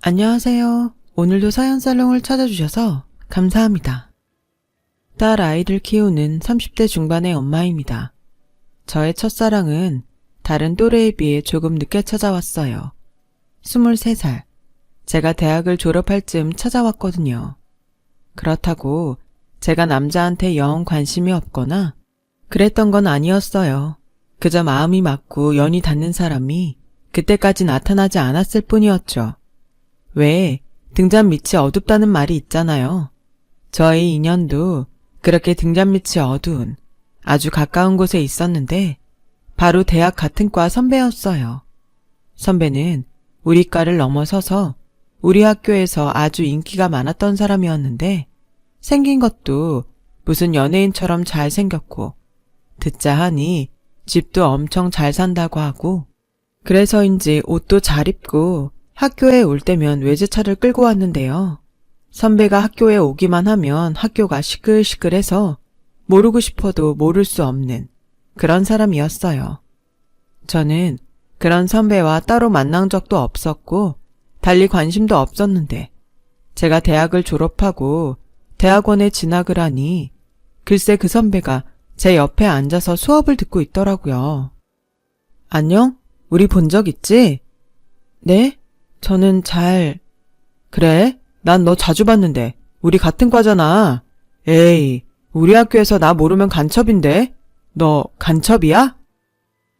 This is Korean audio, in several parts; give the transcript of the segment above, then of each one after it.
안녕하세요. 오늘도 사연살롱을 찾아주셔서 감사합니다. 딸 아이를 키우는 30대 중반의 엄마입니다. 저의 첫사랑은 다른 또래에 비해 조금 늦게 찾아왔어요. 23살. 제가 대학을 졸업할 즈음 찾아왔거든요. 그렇다고 제가 남자한테 영 관심이 없거나 그랬던 건 아니었어요. 그저 마음이 맞고 연이 닿는 사람이 그때까지 나타나지 않았을 뿐이었죠. 왜 등잔 밑이 어둡다는 말이 있잖아요. 저의 인연도 그렇게 등잔 밑이 어두운 아주 가까운 곳에 있었는데 바로 대학 같은 과 선배였어요. 선배는 우리 과를 넘어서서 우리 학교에서 아주 인기가 많았던 사람이었는데 생긴 것도 무슨 연예인처럼 잘생겼고 듣자 하니 집도 엄청 잘 산다고 하고 그래서인지 옷도 잘 입고 학교에 올 때면 외제차를 끌고 왔는데요. 선배가 학교에 오기만 하면 학교가 시끌시끌해서 모르고 싶어도 모를 수 없는 그런 사람이었어요. 저는 그런 선배와 따로 만난 적도 없었고 달리 관심도 없었는데 제가 대학을 졸업하고 대학원에 진학을 하니 글쎄 그 선배가 제 옆에 앉아서 수업을 듣고 있더라고요. 안녕? 우리 본 적 있지? 네? 저는 그래? 난 너 자주 봤는데 우리 같은 과잖아. 에이, 우리 학교에서 나 모르면 간첩인데? 너 간첩이야?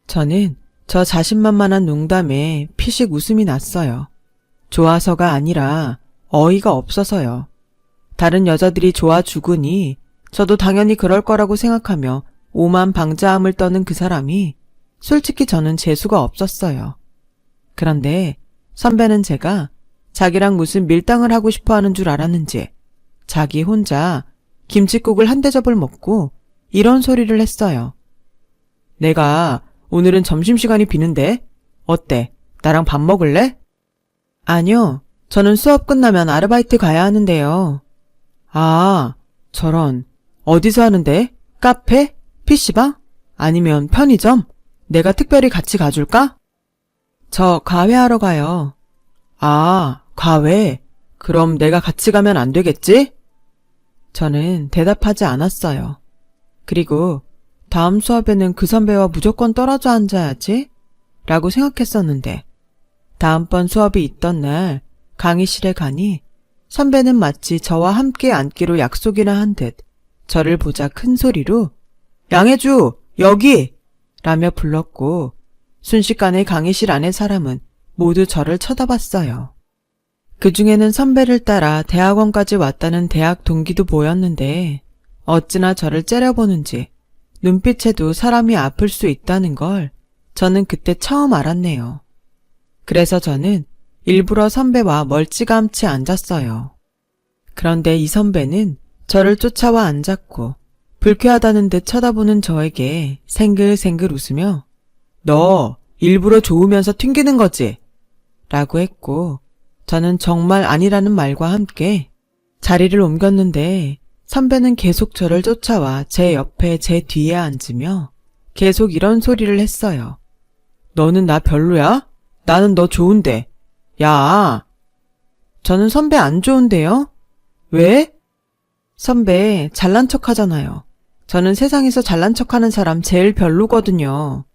저는 저 자신만만한 농담에 피식 웃음이 났어요. 좋아서가 아니라 어이가 없어서요. 다른 여자들이 좋아 죽으니 저도 당연히 그럴 거라고 생각하며 오만방자함을 떠는 그 사람이 솔직히 저는 재수가 없었어요. 그런데 선배는 제가 자기랑 무슨 밀당을 하고 싶어 하는 줄 알았는지 자기 혼자 김칫국을 한 대접을 먹고 이런 소리를 했어요. 내가 오늘은 점심시간이 비는데 어때? 나랑 밥 먹을래? 아니요. 저는 수업 끝나면 아르바이트 가야 하는데요. 아, 저런. 어디서 하는데? 카페? PC방? 아니면 편의점? 내가 특별히 같이 가줄까? 저 과외하러 가요. 아, 과외? 그럼 내가 같이 가면 안 되겠지? 저는 대답하지 않았어요. 그리고 다음 수업에는 그 선배와 무조건 떨어져 앉아야지? 라고 생각했었는데 다음번 수업이 있던 날 강의실에 가니 선배는 마치 저와 함께 앉기로 약속이나 한 듯 저를 보자 큰 소리로 양혜주, 여기! 라며 불렀고 순식간에 강의실 안의 사람은 모두 저를 쳐다봤어요. 그 중에는 선배를 따라 대학원까지 왔다는 대학 동기도 보였는데 어찌나 저를 째려보는지 눈빛에도 사람이 아플 수 있다는 걸 저는 그때 처음 알았네요. 그래서 저는 일부러 선배와 멀찌감치 앉았어요. 그런데 이 선배는 저를 쫓아와 앉았고 불쾌하다는 듯 쳐다보는 저에게 생글생글 웃으며 너 일부러 좋으면서 튕기는 거지? 라고 했고 저는 정말 아니라는 말과 함께 자리를 옮겼는데 선배는 계속 저를 쫓아와 제 옆에 제 뒤에 앉으며 계속 이런 소리를 했어요. 너는 나 별로야? 나는 너 좋은데. 야! 저는 선배 안 좋은데요? 왜? 선배 잘난 척 하잖아요. 저는 세상에서 잘난 척하는 사람 제일 별로거든요.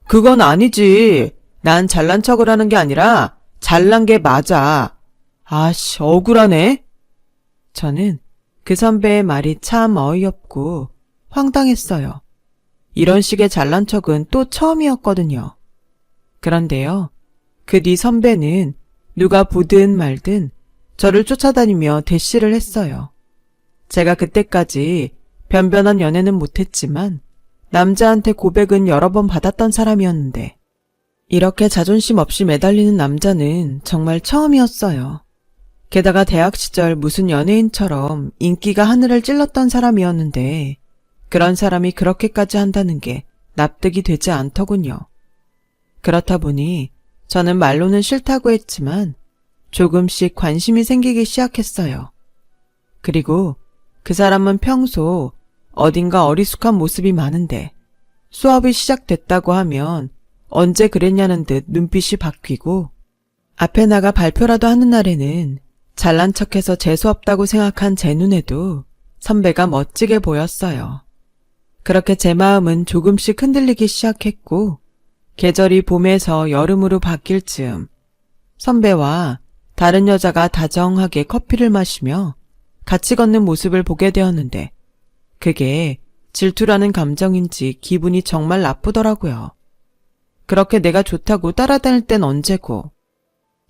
그건 아니지. 난 잘난 척을 하는 게 아니라 잘난 게 맞아. 아씨, 억울하네. 저는 그 선배의 말이 참 어이없고 황당했어요. 이런 식의 잘난 척은 또 처음이었거든요. 그런데요, 그 뒤 선배는 누가 보든 말든 저를 쫓아다니며 대시를 했어요. 제가 그때까지 변변한 연애는 못했지만 남자한테 고백은 여러 번 받았던 사람이었는데 이렇게 자존심 없이 매달리는 남자는 정말 처음이었어요. 게다가 대학 시절 무슨 연예인처럼 인기가 하늘을 찔렀던 사람이었는데 그런 사람이 그렇게까지 한다는 게 납득이 되지 않더군요. 그렇다 보니 저는 말로는 싫다고 했지만 조금씩 관심이 생기기 시작했어요. 그리고 그 사람은 평소 어딘가 어리숙한 모습이 많은데 수업이 시작됐다고 하면 언제 그랬냐는 듯 눈빛이 바뀌고 앞에 나가 발표라도 하는 날에는 잘난 척해서 재수없다고 생각한 제 눈에도 선배가 멋지게 보였어요. 그렇게 제 마음은 조금씩 흔들리기 시작했고 계절이 봄에서 여름으로 바뀔 즈음 선배와 다른 여자가 다정하게 커피를 마시며 같이 걷는 모습을 보게 되었는데 그게 질투라는 감정인지 기분이 정말 나쁘더라고요. 그렇게 내가 좋다고 따라다닐 땐 언제고.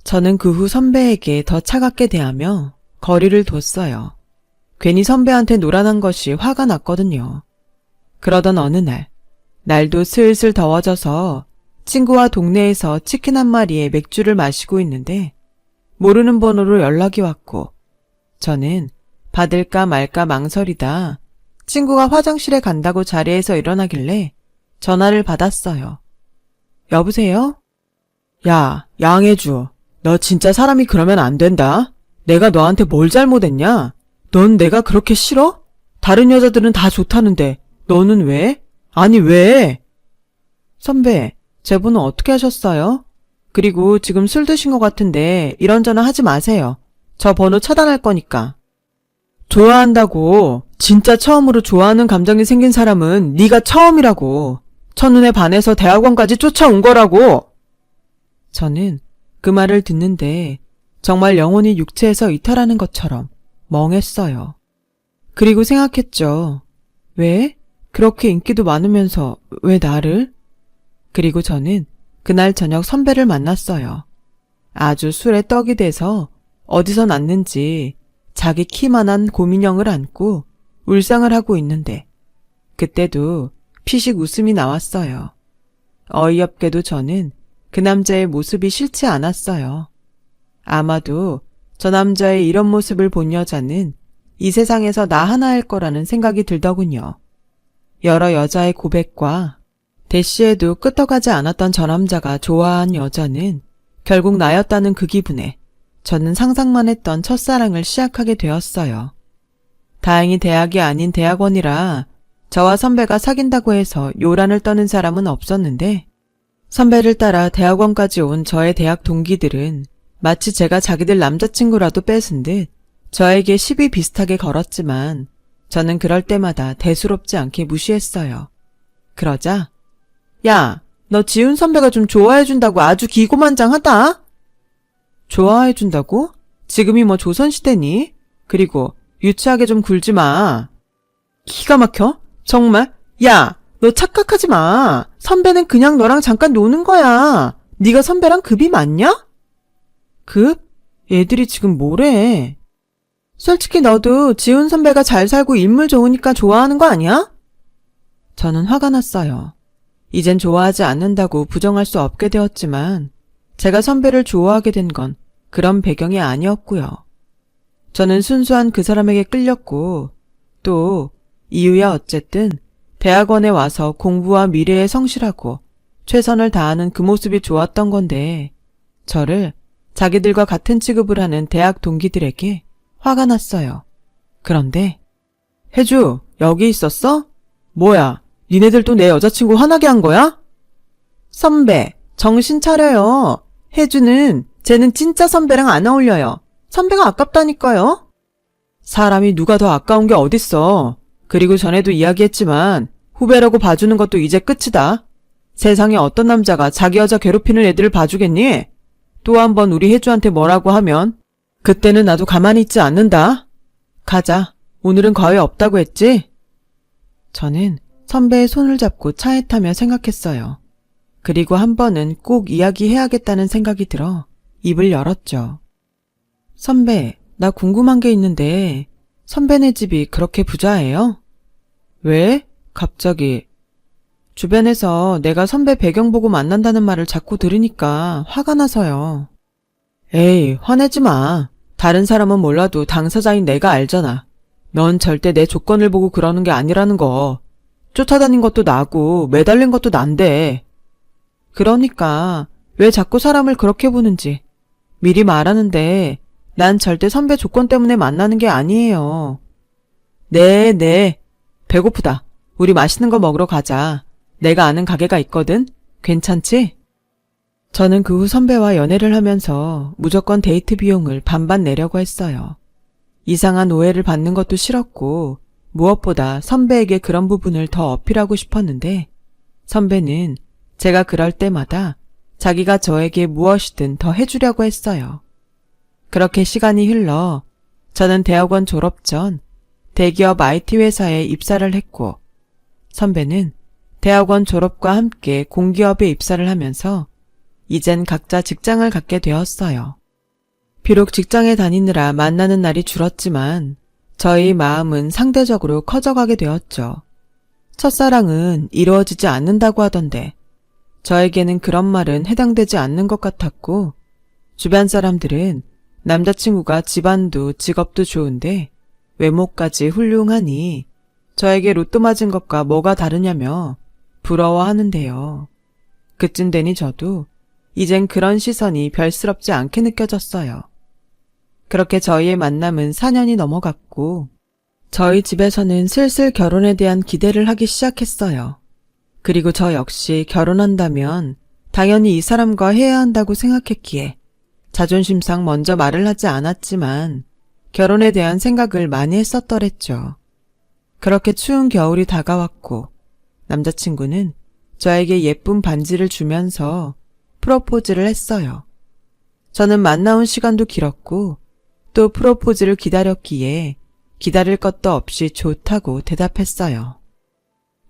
저는 그 후 선배에게 더 차갑게 대하며 거리를 뒀어요. 괜히 선배한테 노란한 것이 화가 났거든요. 그러던 어느 날, 날도 슬슬 더워져서 친구와 동네에서 치킨 한 마리에 맥주를 마시고 있는데 모르는 번호로 연락이 왔고 저는 받을까 말까 망설이다 친구가 화장실에 간다고 자리에서 일어나길래 전화를 받았어요. 여보세요? 야, 양혜주. 너 진짜 사람이 그러면 안 된다. 내가 너한테 뭘 잘못했냐? 넌 내가 그렇게 싫어? 다른 여자들은 다 좋다는데 너는 왜? 아니 왜? 선배, 제 번호 어떻게 하셨어요? 그리고 지금 술 드신 것 같은데 이런저런 하지 마세요. 저 번호 차단할 거니까. 좋아한다고. 진짜 처음으로 좋아하는 감정이 생긴 사람은 네가 처음이라고. 첫눈에 반해서 대학원까지 쫓아온 거라고. 저는 그 말을 듣는데 정말 영혼이 육체에서 이탈하는 것처럼 멍했어요. 그리고 생각했죠. 왜? 그렇게 인기도 많으면서 왜 나를? 그리고 저는 그날 저녁 선배를 만났어요. 아주 술에 떡이 돼서 어디서 났는지 자기 키만한 곰인형을 안고 울상을 하고 있는데 그때도 피식 웃음이 나왔어요. 어이없게도 저는 그 남자의 모습이 싫지 않았어요. 아마도 저 남자의 이런 모습을 본 여자는 이 세상에서 나 하나일 거라는 생각이 들더군요. 여러 여자의 고백과 대시에도 끄떡하지 않았던 저 남자가 좋아한 여자는 결국 나였다는 그 기분에 저는 상상만 했던 첫사랑을 시작하게 되었어요. 다행히 대학이 아닌 대학원이라 저와 선배가 사귄다고 해서 요란을 떠는 사람은 없었는데 선배를 따라 대학원까지 온 저의 대학 동기들은 마치 제가 자기들 남자친구라도 뺏은 듯 저에게 시비 비슷하게 걸었지만 저는 그럴 때마다 대수롭지 않게 무시했어요. 그러자 야, 너 지훈 선배가 좀 좋아해준다고 아주 기고만장하다? 좋아해준다고? 지금이 뭐 조선시대니? 그리고 유치하게 좀 굴지 마. 기가 막혀? 정말? 야, 너 착각하지 마. 선배는 그냥 너랑 잠깐 노는 거야. 네가 선배랑 급이 맞냐? 급? 애들이 지금 뭐래? 솔직히 너도 지훈 선배가 잘 살고 인물 좋으니까 좋아하는 거 아니야? 저는 화가 났어요. 이젠 좋아하지 않는다고 부정할 수 없게 되었지만 제가 선배를 좋아하게 된 건 그런 배경이 아니었고요. 저는 순수한 그 사람에게 끌렸고 또 이유야 어쨌든 대학원에 와서 공부와 미래에 성실하고 최선을 다하는 그 모습이 좋았던 건데 저를 자기들과 같은 취급을 하는 대학 동기들에게 화가 났어요. 그런데 혜주, 여기 있었어? 뭐야, 니네들 또 내 여자친구 화나게 한 거야? 선배, 정신 차려요. 혜주는 쟤는 진짜 선배랑 안 어울려요. 선배가 아깝다니까요. 사람이 누가 더 아까운 게 어딨어. 그리고 전에도 이야기했지만 후배라고 봐주는 것도 이제 끝이다. 세상에 어떤 남자가 자기 여자 괴롭히는 애들을 봐주겠니? 또 한 번 우리 혜주한테 뭐라고 하면 그때는 나도 가만히 있지 않는다. 가자. 오늘은 과외 없다고 했지? 저는 선배의 손을 잡고 차에 타며 생각했어요. 그리고 한 번은 꼭 이야기해야겠다는 생각이 들어 입을 열었죠. 선배, 나 궁금한 게 있는데 선배네 집이 그렇게 부자예요? 왜? 갑자기. 주변에서 내가 선배 배경 보고 만난다는 말을 자꾸 들으니까 화가 나서요. 에이, 화내지 마. 다른 사람은 몰라도 당사자인 내가 알잖아. 넌 절대 내 조건을 보고 그러는 게 아니라는 거. 쫓아다닌 것도 나고 매달린 것도 난데. 그러니까 왜 자꾸 사람을 그렇게 보는지 미리 말하는데 난 절대 선배 조건 때문에 만나는 게 아니에요. 네. 배고프다. 우리 맛있는 거 먹으러 가자. 내가 아는 가게가 있거든. 괜찮지? 저는 그 후 선배와 연애를 하면서 무조건 데이트 비용을 반반 내려고 했어요. 이상한 오해를 받는 것도 싫었고 무엇보다 선배에게 그런 부분을 더 어필하고 싶었는데 선배는 제가 그럴 때마다 자기가 저에게 무엇이든 더 해주려고 했어요. 그렇게 시간이 흘러 저는 대학원 졸업 전 대기업 IT 회사에 입사를 했고 선배는 대학원 졸업과 함께 공기업에 입사를 하면서 이젠 각자 직장을 갖게 되었어요. 비록 직장에 다니느라 만나는 날이 줄었지만 저희 마음은 상대적으로 커져가게 되었죠. 첫사랑은 이루어지지 않는다고 하던데 저에게는 그런 말은 해당되지 않는 것 같았고 주변 사람들은 남자친구가 집안도 직업도 좋은데 외모까지 훌륭하니 저에게 로또 맞은 것과 뭐가 다르냐며 부러워하는데요. 그쯤 되니 저도 이젠 그런 시선이 별스럽지 않게 느껴졌어요. 그렇게 저희의 만남은 4년이 넘어갔고 저희 집에서는 슬슬 결혼에 대한 기대를 하기 시작했어요. 그리고 저 역시 결혼한다면 당연히 이 사람과 해야 한다고 생각했기에 자존심상 먼저 말을 하지 않았지만 결혼에 대한 생각을 많이 했었더랬죠. 그렇게 추운 겨울이 다가왔고 남자친구는 저에게 예쁜 반지를 주면서 프로포즈를 했어요. 저는 만나온 시간도 길었고 또 프로포즈를 기다렸기에 기다릴 것도 없이 좋다고 대답했어요.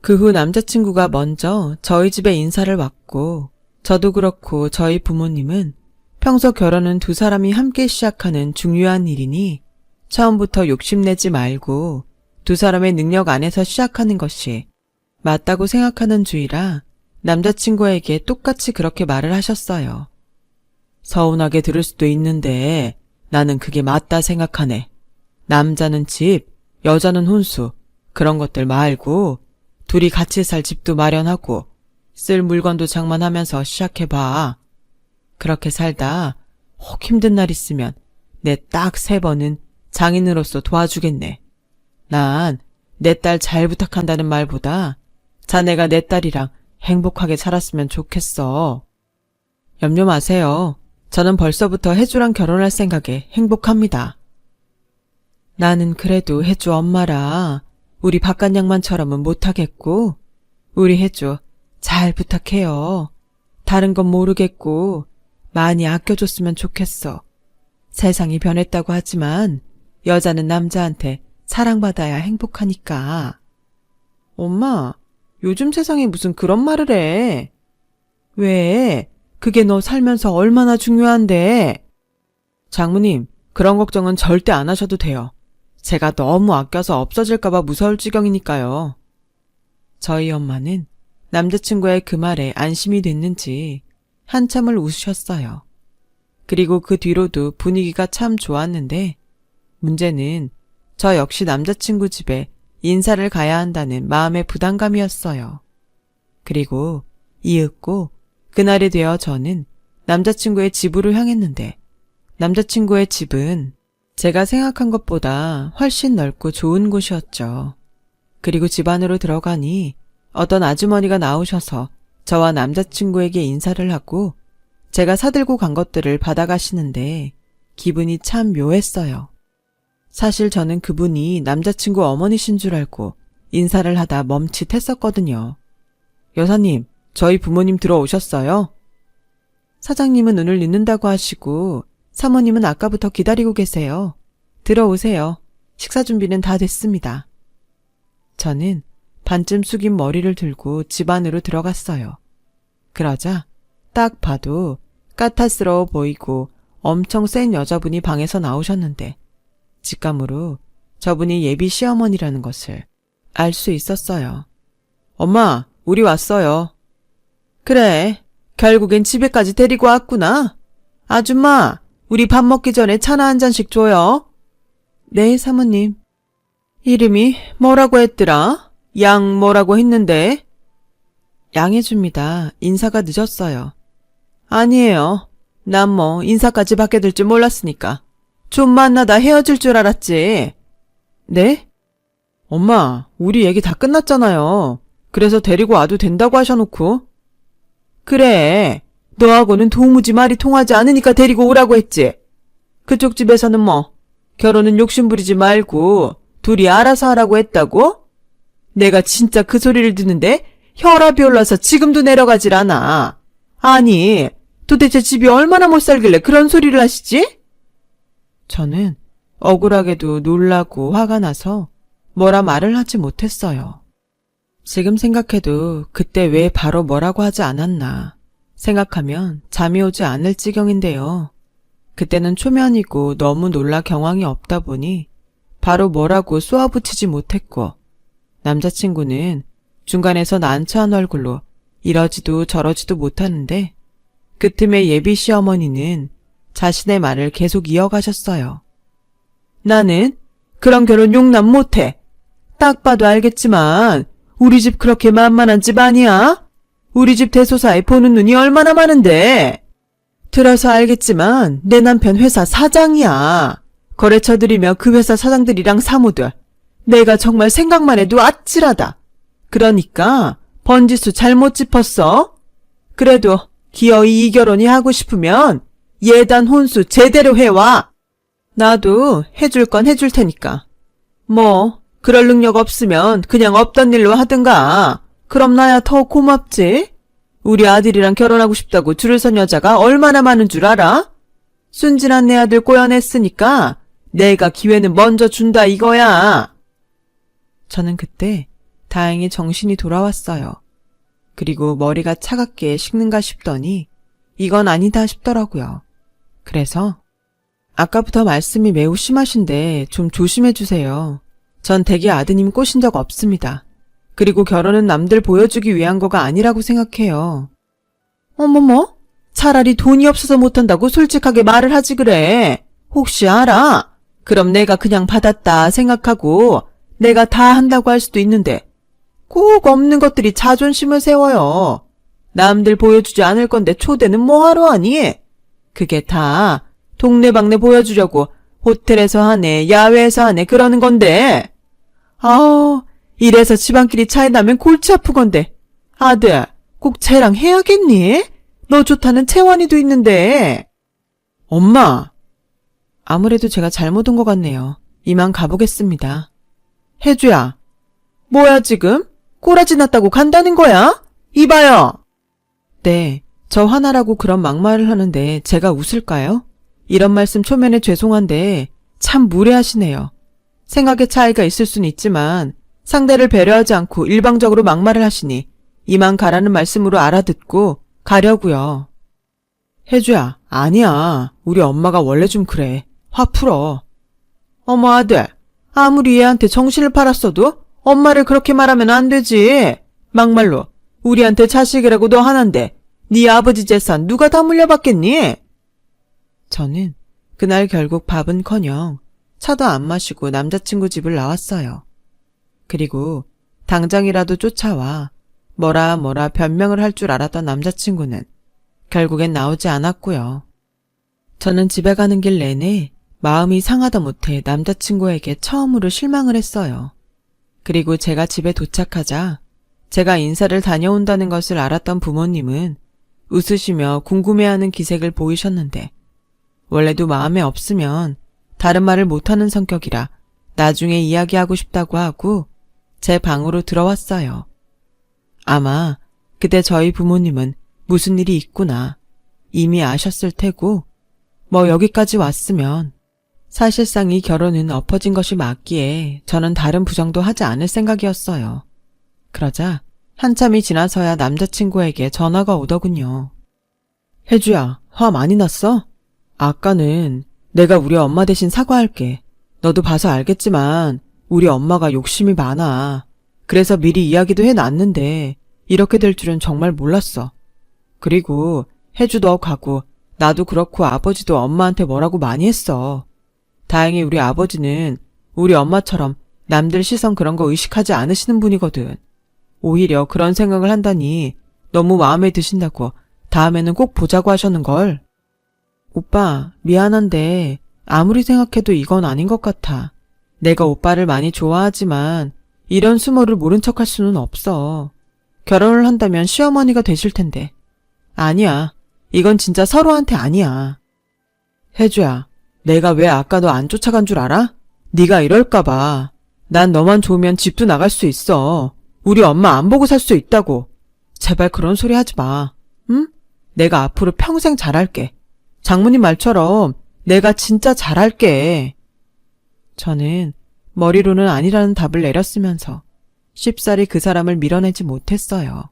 그 후 남자친구가 먼저 저희 집에 인사를 왔고 저도 그렇고 저희 부모님은 평소 결혼은 두 사람이 함께 시작하는 중요한 일이니 처음부터 욕심내지 말고 두 사람의 능력 안에서 시작하는 것이 맞다고 생각하는 주의라 남자친구에게 똑같이 그렇게 말을 하셨어요. 서운하게 들을 수도 있는데 나는 그게 맞다 생각하네. 남자는 집, 여자는 혼수, 그런 것들 말고 둘이 같이 살 집도 마련하고 쓸 물건도 장만하면서 시작해봐. 그렇게 살다 혹 힘든 날 있으면 내 딱 3번은 장인으로서 도와주겠네. 난 내 딸 잘 부탁한다는 말보다 자네가 내 딸이랑 행복하게 살았으면 좋겠어. 염려 마세요. 저는 벌써부터 혜주랑 결혼할 생각에 행복합니다. 나는 그래도 혜주 엄마라 우리 박간양만처럼은 못하겠고 우리 혜주 잘 부탁해요. 다른 건 모르겠고 많이 아껴줬으면 좋겠어. 세상이 변했다고 하지만 여자는 남자한테 사랑받아야 행복하니까. 엄마, 요즘 세상에 무슨 그런 말을 해. 왜? 그게 너 살면서 얼마나 중요한데. 장모님, 그런 걱정은 절대 안 하셔도 돼요. 제가 너무 아껴서 없어질까봐 무서울 지경이니까요. 저희 엄마는 남자친구의 그 말에 안심이 됐는지 한참을 웃으셨어요. 그리고 그 뒤로도 분위기가 참 좋았는데 문제는 저 역시 남자친구 집에 인사를 가야 한다는 마음의 부담감이었어요. 그리고 이윽고 그날이 되어 저는 남자친구의 집으로 향했는데 남자친구의 집은 제가 생각한 것보다 훨씬 넓고 좋은 곳이었죠. 그리고 집 안으로 들어가니 어떤 아주머니가 나오셔서 저와 남자친구에게 인사를 하고 제가 사들고 간 것들을 받아가시는데 기분이 참 묘했어요. 사실 저는 그분이 남자친구 어머니신 줄 알고 인사를 하다 멈칫했었거든요. 여사님, 저희 부모님 들어오셨어요? 사장님은 오늘 늦는다고 하시고 사모님은 아까부터 기다리고 계세요. 들어오세요. 식사 준비는 다 됐습니다. 저는 반쯤 숙인 머리를 들고 집 안으로 들어갔어요. 그러자 딱 봐도 까탈스러워 보이고 엄청 센 여자분이 방에서 나오셨는데 직감으로 저분이 예비 시어머니라는 것을 알 수 있었어요. 엄마, 우리 왔어요. 그래, 결국엔 집에까지 데리고 왔구나. 아줌마, 우리 밥 먹기 전에 차나 한 잔씩 줘요. 네, 사모님. 이름이 뭐라고 했더라? 양 뭐라고 했는데? 양해줍니다. 인사가 늦었어요. 아니에요. 난 뭐 인사까지 받게 될 줄 몰랐으니까. 좀 만나다 헤어질 줄 알았지. 네? 엄마, 우리 얘기 다 끝났잖아요. 그래서 데리고 와도 된다고 하셔놓고. 그래, 너하고는 도무지 말이 통하지 않으니까 데리고 오라고 했지. 그쪽 집에서는 뭐 결혼은 욕심부리지 말고 둘이 알아서 하라고 했다고? 내가 진짜 그 소리를 듣는데 혈압이 올라서 지금도 내려가질 않아. 아니, 도대체 집이 얼마나 못 살길래 그런 소리를 하시지? 저는 억울하게도 놀라고 화가 나서 뭐라 말을 하지 못했어요. 지금 생각해도 그때 왜 바로 뭐라고 하지 않았나 생각하면 잠이 오지 않을 지경인데요. 그때는 초면이고 너무 놀라 경황이 없다 보니 바로 뭐라고 쏘아붙이지 못했고, 남자친구는 중간에서 난처한 얼굴로 이러지도 저러지도 못하는데 그 틈에 예비 시어머니는 자신의 말을 계속 이어가셨어요. 나는 그런 결혼 용납 못해. 딱 봐도 알겠지만 우리 집 그렇게 만만한 집 아니야? 우리 집 대소사에 보는 눈이 얼마나 많은데. 들어서 알겠지만 내 남편 회사 사장이야. 거래처들이며 그 회사 사장들이랑 사무들. 내가 정말 생각만 해도 아찔하다. 그러니까 번지수 잘못 짚었어. 그래도 기어이 이 결혼이 하고 싶으면 예단 혼수 제대로 해와. 나도 해줄 건 해줄 테니까. 뭐 그럴 능력 없으면 그냥 없던 일로 하든가. 그럼 나야 더 고맙지. 우리 아들이랑 결혼하고 싶다고 줄을 선 여자가 얼마나 많은 줄 알아? 순진한 내 아들 꼬여냈으니까 내가 기회는 먼저 준다 이거야. 저는 그때 다행히 정신이 돌아왔어요. 그리고 머리가 차갑게 식는가 싶더니 이건 아니다 싶더라고요. 그래서 아까부터 말씀이 매우 심하신데 좀 조심해 주세요. 전 댁에 아드님 꼬신 적 없습니다. 그리고 결혼은 남들 보여주기 위한 거가 아니라고 생각해요. 어머머, 차라리 돈이 없어서 못한다고 솔직하게 말을 하지 그래. 혹시 알아? 그럼 내가 그냥 받았다 생각하고 내가 다 한다고 할 수도 있는데 꼭 없는 것들이 자존심을 세워요. 남들 보여주지 않을 건데 초대는 뭐하러 하니? 그게 다 동네방네 보여주려고 호텔에서 하네, 야외에서 하네 그러는 건데. 아우, 이래서 집안끼리 차이 나면 골치 아프건데. 아들, 꼭 쟤랑 해야겠니? 너 좋다는 채원이도 있는데. 엄마. 아무래도 제가 잘못 온 것 같네요. 이만 가보겠습니다. 혜주야. 뭐야 지금? 꼬라지 났다고 간다는 거야? 이봐요. 네, 저 화나라고 그런 막말을 하는데 제가 웃을까요? 이런 말씀 초면에 죄송한데 참 무례하시네요. 생각의 차이가 있을 수는 있지만 상대를 배려하지 않고 일방적으로 막말을 하시니 이만 가라는 말씀으로 알아듣고 가려고요. 혜주야, 아니야. 우리 엄마가 원래 좀 그래. 화 풀어. 어머 아들, 아무리 얘한테 정신을 팔았어도 엄마를 그렇게 말하면 안 되지. 막말로 우리한테 자식이라고 너 하나인데 네 아버지 재산 누가 다 물려받겠니? 저는 그날 결국 밥은커녕 차도 안 마시고 남자친구 집을 나왔어요. 그리고 당장이라도 쫓아와 뭐라 변명을 할 줄 알았던 남자친구는 결국엔 나오지 않았고요. 저는 집에 가는 길 내내 마음이 상하다 못해 남자친구에게 처음으로 실망을 했어요. 그리고 제가 집에 도착하자 제가 인사를 다녀온다는 것을 알았던 부모님은 웃으시며 궁금해하는 기색을 보이셨는데 원래도 마음에 없으면 다른 말을 못하는 성격이라 나중에 이야기하고 싶다고 하고 제 방으로 들어왔어요. 아마 그때 저희 부모님은 무슨 일이 있구나 이미 아셨을 테고 뭐 여기까지 왔으면 사실상 이 결혼은 엎어진 것이 맞기에 저는 다른 부정도 하지 않을 생각이었어요. 그러자 한참이 지나서야 남자친구에게 전화가 오더군요. 혜주야, 화 많이 났어? 아까는 내가 우리 엄마 대신 사과할게. 너도 봐서 알겠지만 우리 엄마가 욕심이 많아. 그래서 미리 이야기도 해놨는데 이렇게 될 줄은 정말 몰랐어. 그리고 혜주 너 가고 나도 그렇고 아버지도 엄마한테 뭐라고 많이 했어. 다행히 우리 아버지는 우리 엄마처럼 남들 시선 그런 거 의식하지 않으시는 분이거든. 오히려 그런 생각을 한다니 너무 마음에 드신다고 다음에는 꼭 보자고 하셨는걸. 오빠, 미안한데 아무리 생각해도 이건 아닌 것 같아. 내가 오빠를 많이 좋아하지만 이런 수모를 모른 척할 수는 없어. 결혼을 한다면 시어머니가 되실 텐데. 아니야. 이건 진짜 서로한테 아니야. 혜주야, 내가 왜 아까 너 안 쫓아간 줄 알아? 네가 이럴까봐. 난 너만 좋으면 집도 나갈 수 있어. 우리 엄마 안 보고 살 수 있다고. 제발 그런 소리 하지 마. 응? 내가 앞으로 평생 잘할게. 장모님 말처럼 내가 진짜 잘할게. 저는 머리로는 아니라는 답을 내렸으면서 쉽사리 그 사람을 밀어내지 못했어요.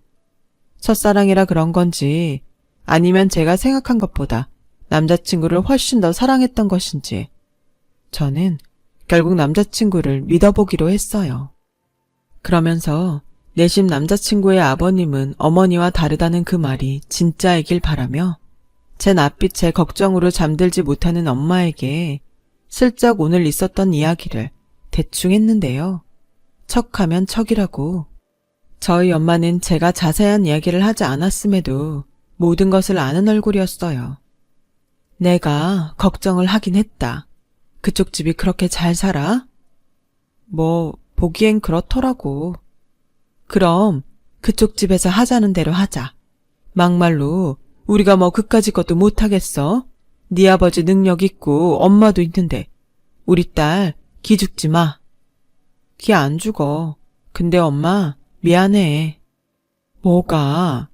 첫사랑이라 그런 건지 아니면 제가 생각한 것보다 남자친구를 훨씬 더 사랑했던 것인지 저는 결국 남자친구를 믿어보기로 했어요. 그러면서 내심 남자친구의 아버님은 어머니와 다르다는 그 말이 진짜이길 바라며 제 낯빛에 걱정으로 잠들지 못하는 엄마에게 슬쩍 오늘 있었던 이야기를 대충 했는데요. 척하면 척이라고. 저희 엄마는 제가 자세한 이야기를 하지 않았음에도 모든 것을 아는 얼굴이었어요. 내가 걱정을 하긴 했다. 그쪽 집이 그렇게 잘 살아? 뭐 보기엔 그렇더라고. 그럼 그쪽 집에서 하자는 대로 하자. 막말로 우리가 뭐 그까짓 것도 못하겠어? 네 아버지 능력 있고 엄마도 있는데 우리 딸 기죽지 마. 기 안 죽어. 근데 엄마 미안해. 뭐가?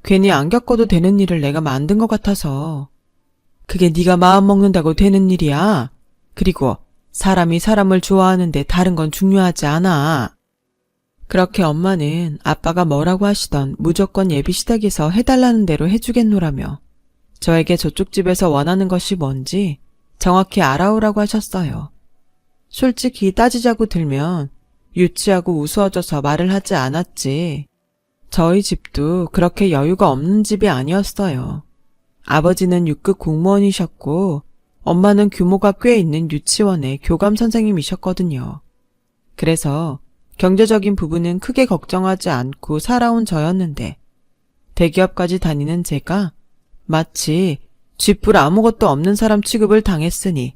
괜히 안 겪어도 되는 일을 내가 만든 것 같아서. 그게 네가 마음 먹는다고 되는 일이야. 그리고 사람이 사람을 좋아하는데 다른 건 중요하지 않아. 그렇게 엄마는 아빠가 뭐라고 하시던 무조건 예비시댁에서 해달라는 대로 해주겠노라며 저에게 저쪽 집에서 원하는 것이 뭔지 정확히 알아오라고 하셨어요. 솔직히 따지자고 들면 유치하고 우스워져서 말을 하지 않았지. 저희 집도 그렇게 여유가 없는 집이 아니었어요. 아버지는 6급 공무원이셨고 엄마는 규모가 꽤 있는 유치원의 교감 선생님이셨거든요. 그래서 경제적인 부분은 크게 걱정하지 않고 살아온 저였는데 대기업까지 다니는 제가 마치 쥐뿔 아무것도 없는 사람 취급을 당했으니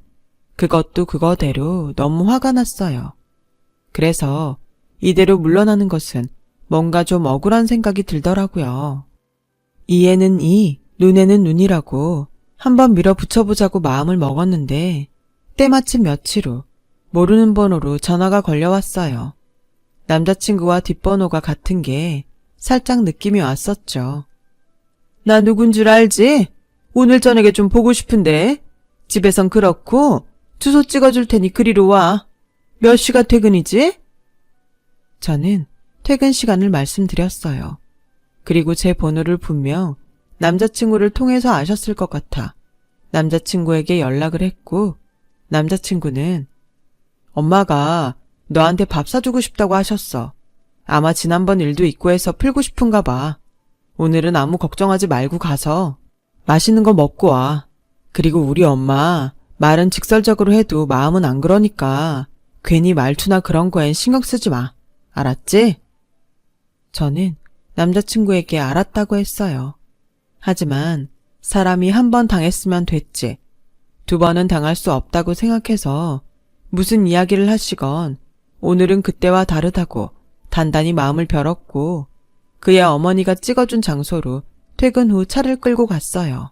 그것도 그거대로 너무 화가 났어요. 그래서 이대로 물러나는 것은 뭔가 좀 억울한 생각이 들더라고요. 이에는 이, 눈에는 눈이라고 한번 밀어붙여보자고 마음을 먹었는데 때마침 며칠 후 모르는 번호로 전화가 걸려왔어요. 남자친구와 뒷번호가 같은 게 살짝 느낌이 왔었죠. 나 누군 줄 알지? 오늘 저녁에 좀 보고 싶은데 집에선 그렇고 주소 찍어줄 테니 그리로 와. 몇 시가 퇴근이지? 저는 퇴근 시간을 말씀드렸어요. 그리고 제 번호를 분명 남자친구를 통해서 아셨을 것 같아 남자친구에게 연락을 했고 남자친구는 엄마가 너한테 밥 사주고 싶다고 하셨어. 아마 지난번 일도 있고 해서 풀고 싶은가 봐. 오늘은 아무 걱정하지 말고 가서 맛있는 거 먹고 와. 그리고 우리 엄마 말은 직설적으로 해도 마음은 안 그러니까 괜히 말투나 그런 거엔 신경 쓰지 마. 알았지? 저는 남자친구에게 알았다고 했어요. 하지만 사람이 한 번 당했으면 됐지. 두 번은 당할 수 없다고 생각해서 무슨 이야기를 하시건 오늘은 그때와 다르다고 단단히 마음을 벼렀고 그의 어머니가 찍어준 장소로 퇴근 후 차를 끌고 갔어요.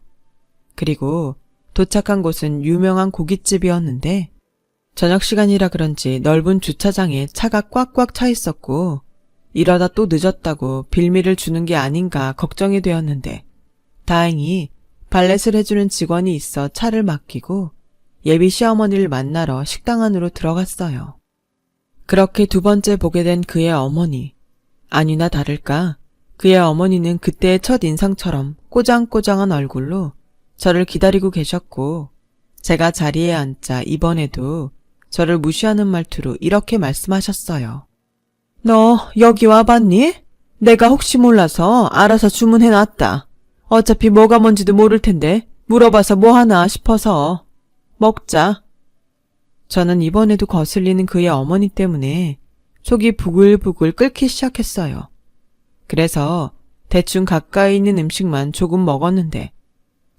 그리고 도착한 곳은 유명한 고깃집이었는데 저녁 시간이라 그런지 넓은 주차장에 차가 꽉꽉 차 있었고 이러다 또 늦었다고 빌미를 주는 게 아닌가 걱정이 되었는데 다행히 발렛을 해주는 직원이 있어 차를 맡기고 예비 시어머니를 만나러 식당 안으로 들어갔어요. 그렇게 두 번째 보게 된 그의 어머니. 아니나 다를까 그의 어머니는 그때의 첫 인상처럼 꼬장꼬장한 얼굴로 저를 기다리고 계셨고 제가 자리에 앉자 이번에도 저를 무시하는 말투로 이렇게 말씀하셨어요. 너 여기 와봤니? 내가 혹시 몰라서 알아서 주문해놨다. 어차피 뭐가 뭔지도 모를 텐데 물어봐서 뭐하나 싶어서. 먹자. 저는 이번에도 거슬리는 그의 어머니 때문에 속이 부글부글 끓기 시작했어요. 그래서 대충 가까이 있는 음식만 조금 먹었는데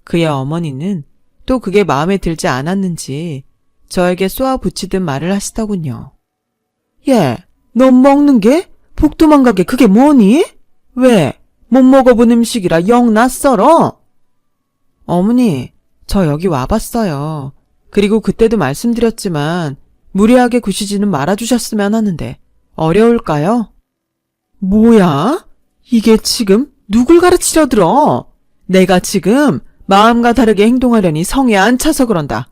그의 어머니는 또 그게 마음에 들지 않았는지 저에게 쏘아붙이듯 말을 하시더군요. 예, 너 먹는 게 복 도망가게 그게 뭐니? 왜? 못 먹어본 음식이라 영 낯설어? 어머니, 저 여기 와봤어요. 그리고 그때도 말씀드렸지만 무리하게 구시지는 말아주셨으면 하는데 어려울까요? 뭐야? 이게 지금 누굴 가르치려 들어? 내가 지금 마음과 다르게 행동하려니 성에 안 차서 그런다.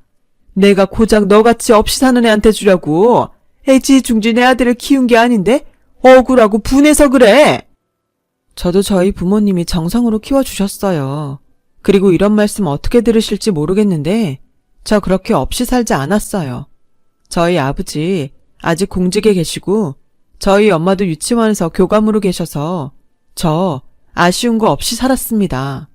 내가 고작 너같이 없이 사는 애한테 주려고 애지중지 내 아들을 키운 게 아닌데 억울하고 분해서 그래. 저도 저희 부모님이 정성으로 키워주셨어요. 그리고 이런 말씀 어떻게 들으실지 모르겠는데 저 그렇게 없이 살지 않았어요. 저희 아버지 아직 공직에 계시고 저희 엄마도 유치원에서 교감으로 계셔서 저 아쉬운 거 없이 살았습니다.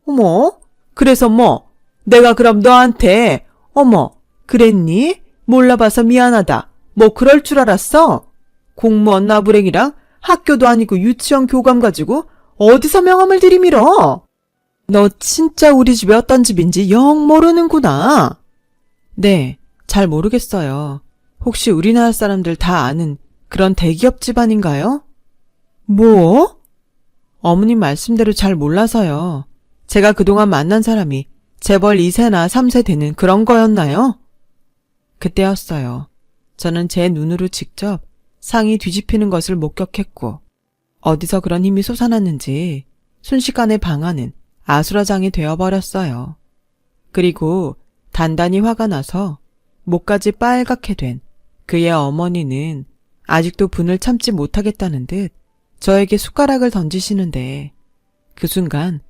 어머, 그래서 뭐 내가 그럼 너한테 어머 그랬니? 몰라봐서 미안하다. 뭐 그럴 줄 알았어? 공무원 나부랭이랑 학교도 아니고 유치원 교감 가지고 어디서 명함을 들이밀어? 너 진짜 우리 집이 어떤 집인지 영 모르는구나. 네, 잘 모르겠어요. 혹시 우리나라 사람들 다 아는 그런 대기업 집안인가요? 뭐? 어머님 말씀대로 잘 몰라서요. 제가 그동안 만난 사람이 재벌 2세나 3세 되는 그런 거였나요? 그때였어요. 저는 제 눈으로 직접 상이 뒤집히는 것을 목격했고 어디서 그런 힘이 솟아났는지 순식간에 방안은 아수라장이 되어버렸어요. 그리고 단단히 화가 나서 목까지 빨갛게 된 그의 어머니는 아직도 분을 참지 못하겠다는 듯 저에게 숟가락을 던지시는데 그 순간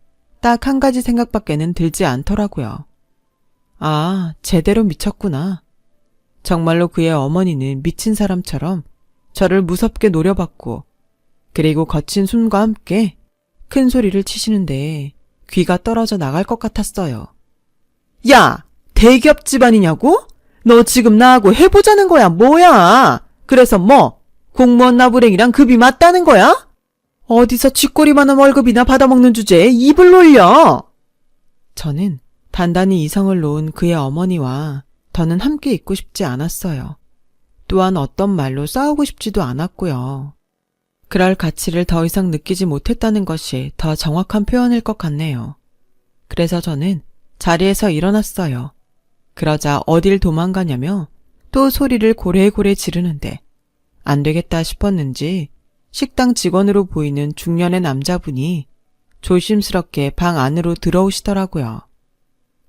딱 한 가지 생각밖에는 들지 않더라고요. 아, 제대로 미쳤구나. 정말로 그의 어머니는 미친 사람처럼 저를 무섭게 노려봤고 그리고 거친 숨과 함께 큰 소리를 치시는데 귀가 떨어져 나갈 것 같았어요. 야! 대기업 집안이냐고? 너 지금 나하고 해보자는 거야 뭐야? 그래서 뭐? 공무원 나부랭이랑 급이 맞다는 거야? 어디서 쥐꼬리만한 월급이나 받아먹는 주제에 입을 놀려? 저는 단단히 이성을 놓은 그의 어머니와 더는 함께 있고 싶지 않았어요. 또한 어떤 말로 싸우고 싶지도 않았고요. 그럴 가치를 더 이상 느끼지 못했다는 것이 더 정확한 표현일 것 같네요. 그래서 저는 자리에서 일어났어요. 그러자 어딜 도망가냐며 또 소리를 고래고래 지르는데 안 되겠다 싶었는지 식당 직원으로 보이는 중년의 남자분이 조심스럽게 방 안으로 들어오시더라고요.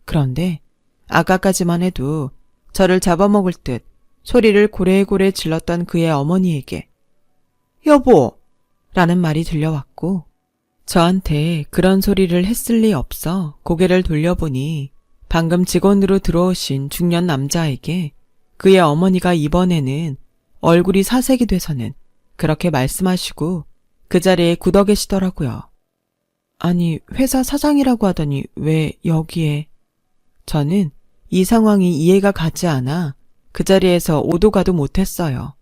그런데 아까까지만 해도 저를 잡아먹을 듯 소리를 고래고래 질렀던 그의 어머니에게 여보! 라는 말이 들려왔고 저한테 그런 소리를 했을 리 없어 고개를 돌려보니 방금 직원으로 들어오신 중년 남자에게 그의 어머니가 이번에는 얼굴이 사색이 돼서는 그렇게 말씀하시고 그 자리에 굳어 계시더라고요. 아니, 회사 사장이라고 하더니 왜 여기에? 저는 이 상황이 이해가 가지 않아 그 자리에서 오도 가도 못했어요.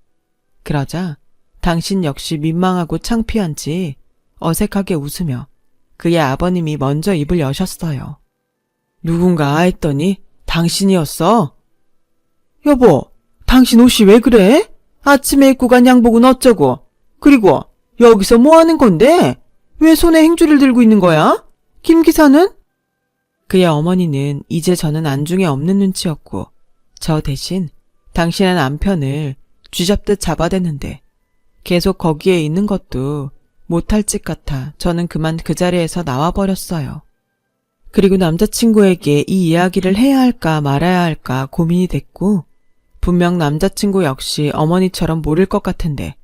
그러자 당신 역시 민망하고 창피한지 어색하게 웃으며 그의 아버님이 먼저 입을 여셨어요. 누군가 했더니 당신이었어? 여보, 당신 옷이 왜 그래? 아침에 입고 간 양복은 어쩌고? 그리고 여기서 뭐 하는 건데? 왜 손에 행주를 들고 있는 거야? 김 기사는? 그의 어머니는 이제 저는 안중에 없는 눈치였고 저 대신 당신의 남편을 쥐잡듯 잡아댔는데 계속 거기에 있는 것도 못할 짓 같아 저는 그만 그 자리에서 나와버렸어요. 그리고 남자친구에게 이 이야기를 해야 할까 말아야 할까 고민이 됐고 분명 남자친구 역시 어머니처럼 모를 것 같은데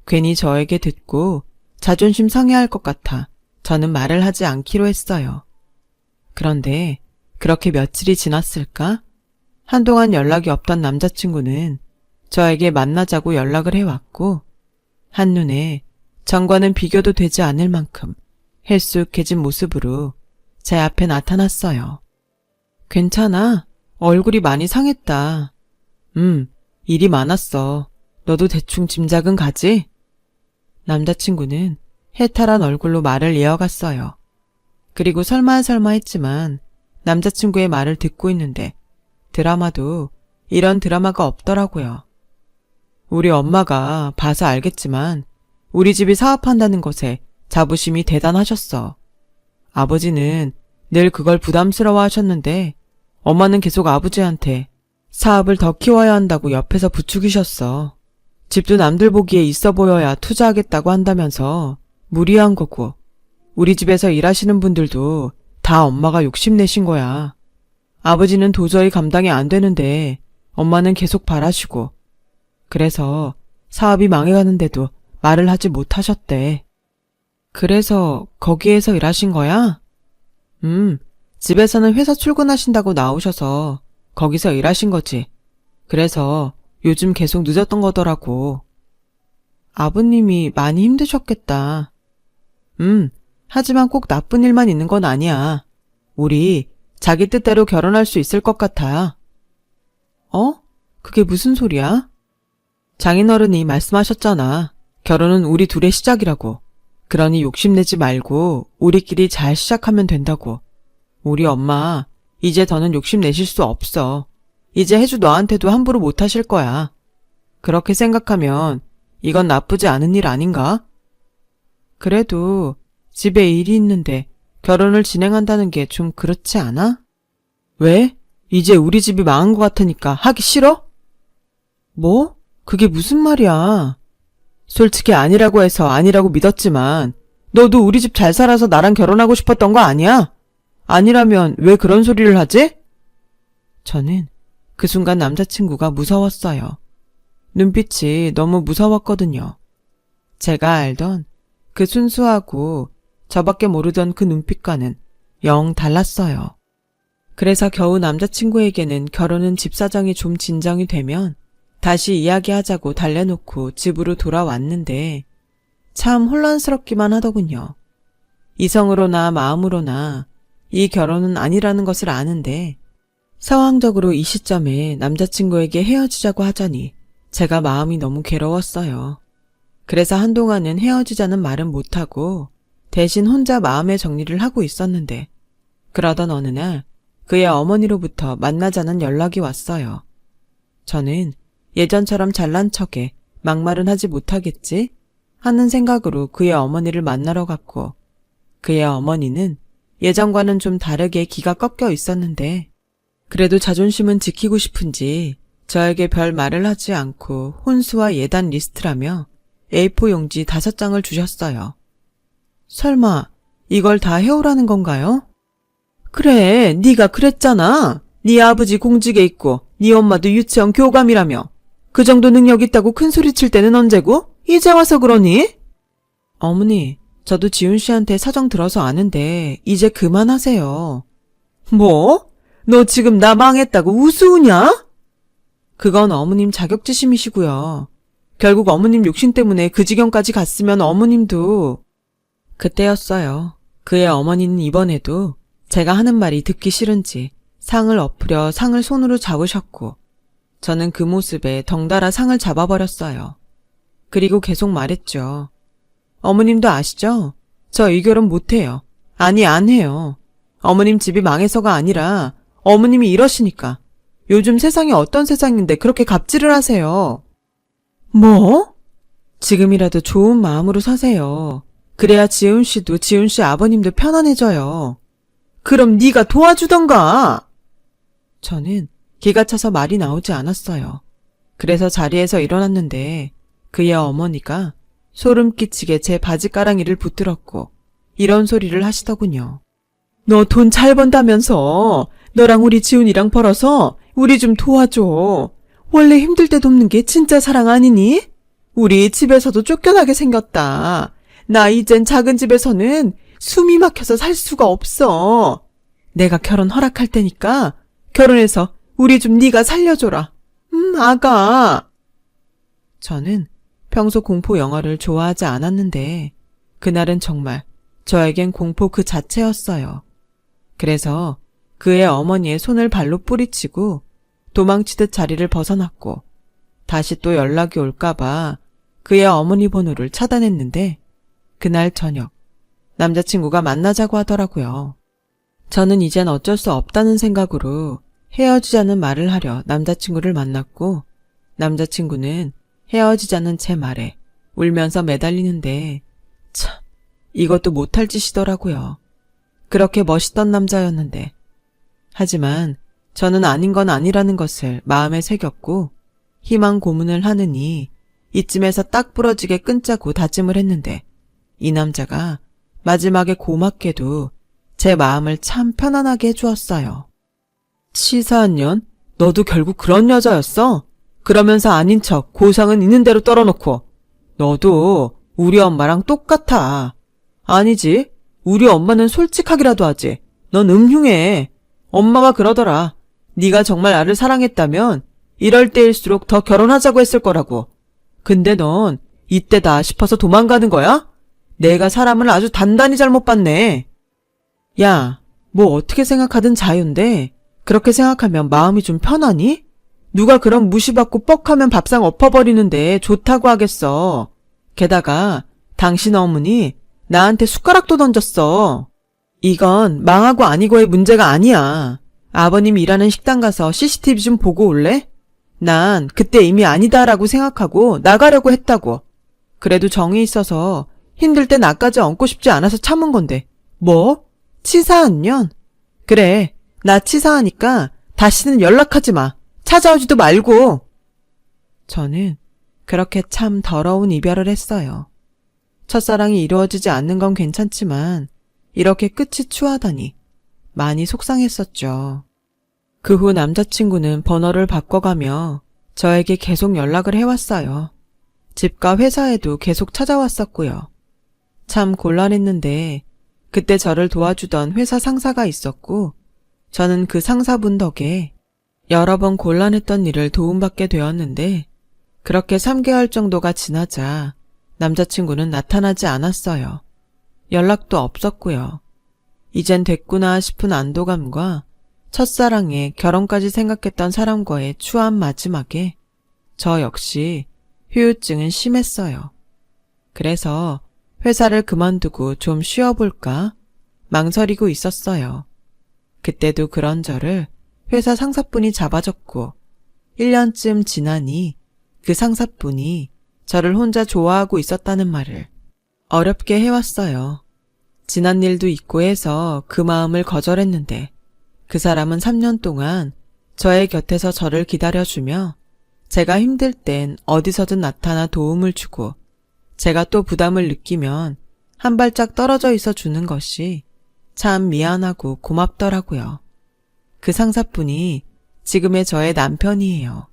괜히 저에게 듣고 자존심 상해할 것 같아 저는 말을 하지 않기로 했어요. 그런데 그렇게 며칠이 지났을까? 한동안 연락이 없던 남자친구는 저에게 만나자고 연락을 해왔고 한눈에 전과는 비교도 되지 않을 만큼 헬쑥해진 모습으로 제 앞에 나타났어요. 괜찮아. 얼굴이 많이 상했다. 일이 많았어. 너도 대충 짐작은 가지? 남자친구는 해탈한 얼굴로 말을 이어갔어요. 그리고 설마 했지만 남자친구의 말을 듣고 있는데 드라마도 이런 드라마가 없더라고요. 우리 엄마가 봐서 알겠지만 우리 집이 사업한다는 것에 자부심이 대단하셨어. 아버지는 늘 그걸 부담스러워 하셨는데 엄마는 계속 아버지한테 사업을 더 키워야 한다고 옆에서 부추기셨어. 집도 남들 보기에 있어 보여야 투자하겠다고 한다면서 무리한 거고, 우리 집에서 일하시는 분들도 다 엄마가 욕심내신 거야. 아버지는 도저히 감당이 안 되는데 엄마는 계속 바라시고, 그래서 사업이 망해가는데도 말을 하지 못하셨대. 그래서 거기에서 일하신 거야? 집에서는 회사 출근하신다고 나오셔서 거기서 일하신 거지. 그래서 요즘 계속 늦었던 거더라고. 아버님이 많이 힘드셨겠다. 하지만 꼭 나쁜 일만 있는 건 아니야. 우리 자기 뜻대로 결혼할 수 있을 것 같아. 그게 무슨 소리야? 장인어른이 말씀하셨잖아. 결혼은 우리 둘의 시작이라고. 그러니 욕심내지 말고 우리끼리 잘 시작하면 된다고. 우리 엄마 이제 더는 욕심내실 수 없어. 이제 혜주 너한테도 함부로 못하실 거야. 그렇게 생각하면 이건 나쁘지 않은 일 아닌가? 그래도 집에 일이 있는데 결혼을 진행한다는 게 좀 그렇지 않아? 왜? 이제 우리 집이 망한 것 같으니까 하기 싫어? 뭐? 그게 무슨 말이야? 솔직히 아니라고 해서 아니라고 믿었지만 너도 우리 집 잘 살아서 나랑 결혼하고 싶었던 거 아니야? 아니라면 왜 그런 소리를 하지? 저는 그 순간 남자친구가 무서웠어요. 눈빛이 너무 무서웠거든요. 제가 알던 그 순수하고 저밖에 모르던 그 눈빛과는 영 달랐어요. 그래서 겨우 남자친구에게는 결혼은 집 사정이 좀 진정이 되면 다시 이야기하자고 달래놓고 집으로 돌아왔는데 참 혼란스럽기만 하더군요. 이성으로나 마음으로나 이 결혼은 아니라는 것을 아는데 상황적으로 이 시점에 남자친구에게 헤어지자고 하자니 제가 마음이 너무 괴로웠어요. 그래서 한동안은 헤어지자는 말은 못하고 대신 혼자 마음의 정리를 하고 있었는데 그러던 어느 날 그의 어머니로부터 만나자는 연락이 왔어요. 저는 예전처럼 잘난 척에 막말은 하지 못하겠지 하는 생각으로 그의 어머니를 만나러 갔고 그의 어머니는 예전과는 좀 다르게 기가 꺾여 있었는데 그래도 자존심은 지키고 싶은지 저에게 별 말을 하지 않고 혼수와 예단 리스트라며 A4 용지 5장을 주셨어요. 설마 이걸 다 해오라는 건가요? 그래, 네가 그랬잖아. 네 아버지 공직에 있고 네 엄마도 유치원 교감이라며. 그 정도 능력 있다고 큰소리 칠 때는 언제고? 이제 와서 그러니? 어머니, 저도 지훈 씨한테 사정 들어서 아는데 이제 그만하세요. 뭐? 너 지금 나 망했다고 우스우냐? 그건 어머님 자격지심이시고요. 결국 어머님 욕심 때문에 그 지경까지 갔으면 어머님도... 그때였어요. 그의 어머니는 이번에도 제가 하는 말이 듣기 싫은지 상을 엎으려 상을 손으로 잡으셨고 저는 그 모습에 덩달아 상을 잡아버렸어요. 그리고 계속 말했죠. 어머님도 아시죠? 저 이 결혼 못해요. 아니 안 해요. 어머님 집이 망해서가 아니라 어머님이 이러시니까. 요즘 세상이 어떤 세상인데 그렇게 갑질을 하세요. 뭐? 지금이라도 좋은 마음으로 사세요. 그래야 지훈 씨도 지훈 씨 아버님도 편안해져요. 그럼 네가 도와주던가. 저는 기가 차서 말이 나오지 않았어요. 그래서 자리에서 일어났는데 그의 어머니가 소름 끼치게 제 바지가랑이를 붙들었고 이런 소리를 하시더군요. 너 돈 잘 번다면서 너랑 우리 지훈이랑 벌어서 우리 좀 도와줘. 원래 힘들 때 돕는 게 진짜 사랑 아니니? 우리 집에서도 쫓겨나게 생겼다. 나 이젠 작은 집에서는 숨이 막혀서 살 수가 없어. 내가 결혼 허락할 테니까 결혼해서 우리 좀 네가 살려줘라. 아가. 저는 평소 공포 영화를 좋아하지 않았는데 그날은 정말 저에겐 공포 그 자체였어요. 그래서 그의 어머니의 손을 발로 뿌리치고 도망치듯 자리를 벗어났고 다시 또 연락이 올까봐 그의 어머니 번호를 차단했는데 그날 저녁 남자친구가 만나자고 하더라고요. 저는 이젠 어쩔 수 없다는 생각으로 헤어지자는 말을 하려 남자친구를 만났고 남자친구는 헤어지자는 제 말에 울면서 매달리는데 참 이것도 못할 짓이더라고요. 그렇게 멋있던 남자였는데. 하지만 저는 아닌 건 아니라는 것을 마음에 새겼고 희망 고문을 하느니 이쯤에서 딱 부러지게 끊자고 다짐을 했는데 이 남자가 마지막에 고맙게도 제 마음을 참 편안하게 해주었어요. 치사한 년? 너도 결국 그런 여자였어? 그러면서 아닌 척 고상은 있는 대로 떨어놓고 너도 우리 엄마랑 똑같아. 아니지. 우리 엄마는 솔직하기라도 하지. 넌 음흉해. 엄마가 그러더라. 네가 정말 나를 사랑했다면 이럴 때일수록 더 결혼하자고 했을 거라고. 근데 넌 이때다 싶어서 도망가는 거야? 내가 사람을 아주 단단히 잘못 봤네. 야, 뭐 어떻게 생각하든 자유인데 그렇게 생각하면 마음이 좀 편하니? 누가 그런 무시받고 뻑하면 밥상 엎어버리는데 좋다고 하겠어. 게다가 당신 어머니 나한테 숟가락도 던졌어. 이건 망하고 아니고의 문제가 아니야. 아버님 일하는 식당 가서 CCTV 좀 보고 올래? 난 그때 이미 아니다라고 생각하고 나가려고 했다고. 그래도 정이 있어서 힘들 때 나까지 얹고 싶지 않아서 참은 건데. 뭐? 치사한 년? 그래, 나 치사하니까 다시는 연락하지 마. 찾아오지도 말고. 저는 그렇게 참 더러운 이별을 했어요. 첫사랑이 이루어지지 않는 건 괜찮지만 이렇게 끝이 추하다니 많이 속상했었죠. 그 후 남자친구는 번호를 바꿔가며 저에게 계속 연락을 해왔어요. 집과 회사에도 계속 찾아왔었고요. 참 곤란했는데 그때 저를 도와주던 회사 상사가 있었고 저는 그 상사분 덕에 여러 번 곤란했던 일을 도움받게 되었는데 그렇게 3개월 정도가 지나자 남자친구는 나타나지 않았어요. 연락도 없었고요. 이젠 됐구나 싶은 안도감과 첫사랑에 결혼까지 생각했던 사람과의 추한 마지막에 저 역시 후유증은 심했어요. 그래서 회사를 그만두고 좀 쉬어볼까 망설이고 있었어요. 그때도 그런 저를 회사 상사분이 잡아줬고 1년쯤 지나니 그 상사분이 저를 혼자 좋아하고 있었다는 말을 어렵게 해왔어요. 지난 일도 있고 해서 그 마음을 거절했는데 그 사람은 3년 동안 저의 곁에서 저를 기다려주며 제가 힘들 땐 어디서든 나타나 도움을 주고 제가 또 부담을 느끼면 한 발짝 떨어져 있어 주는 것이 참 미안하고 고맙더라고요. 그 상사분이 지금의 저의 남편이에요.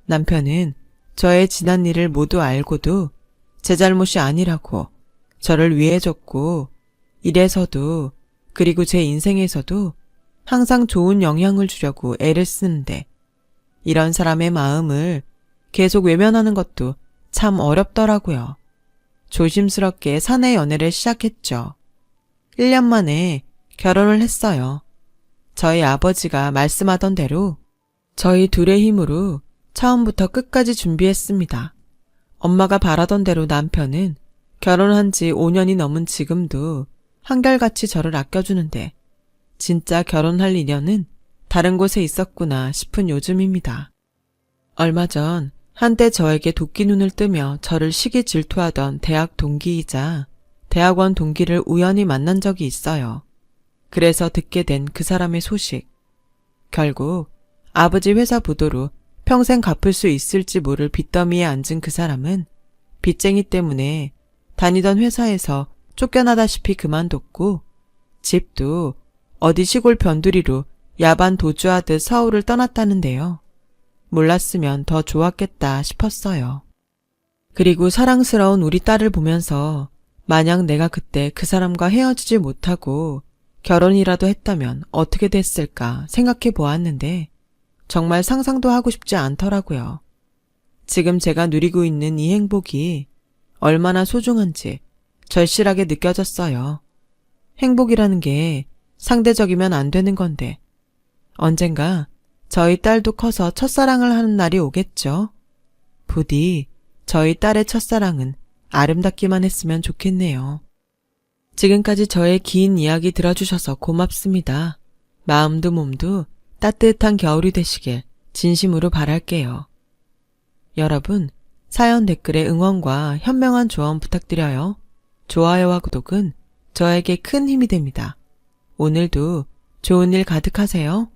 남편은 저의 지난 일을 모두 알고도 제 잘못이 아니라고 저를 위해줬고 일에서도 그리고 제 인생에서도 항상 좋은 영향을 주려고 애를 쓰는데 이런 사람의 마음을 계속 외면하는 것도 참 어렵더라고요. 조심스럽게 사내 연애를 시작했죠. 1년 만에 결혼을 했어요. 저희 아버지가 말씀하던 대로 저희 둘의 힘으로 처음부터 끝까지 준비했습니다. 엄마가 바라던 대로 남편은 결혼한 지 5년이 넘은 지금도 한결같이 저를 아껴주는데 진짜 결혼할 인연은 다른 곳에 있었구나 싶은 요즘입니다. 얼마 전 한때 저에게 도끼 눈을 뜨며 저를 시기 질투하던 대학 동기이자 대학원 동기를 우연히 만난 적이 있어요. 그래서 듣게 된 그 사람의 소식. 결국 아버지 회사 부도로 평생 갚을 수 있을지 모를 빚더미에 앉은 그 사람은 빚쟁이 때문에 다니던 회사에서 쫓겨나다시피 그만뒀고 집도 어디 시골 변두리로 야반 도주하듯 서울을 떠났다는데요. 몰랐으면 더 좋았겠다 싶었어요. 그리고 사랑스러운 우리 딸을 보면서 만약 내가 그때 그 사람과 헤어지지 못하고 결혼이라도 했다면 어떻게 됐을까 생각해 보았는데 정말 상상도 하고 싶지 않더라고요. 지금 제가 누리고 있는 이 행복이 얼마나 소중한지 절실하게 느껴졌어요. 행복이라는 게 상대적이면 안 되는 건데 언젠가 저희 딸도 커서 첫사랑을 하는 날이 오겠죠. 부디 저희 딸의 첫사랑은 아름답기만 했으면 좋겠네요. 지금까지 저의 긴 이야기 들어주셔서 고맙습니다. 마음도 몸도 따뜻한 겨울이 되시길 진심으로 바랄게요. 여러분, 사연 댓글에 응원과 현명한 조언 부탁드려요. 좋아요와 구독은 저에게 큰 힘이 됩니다. 오늘도 좋은 일 가득하세요.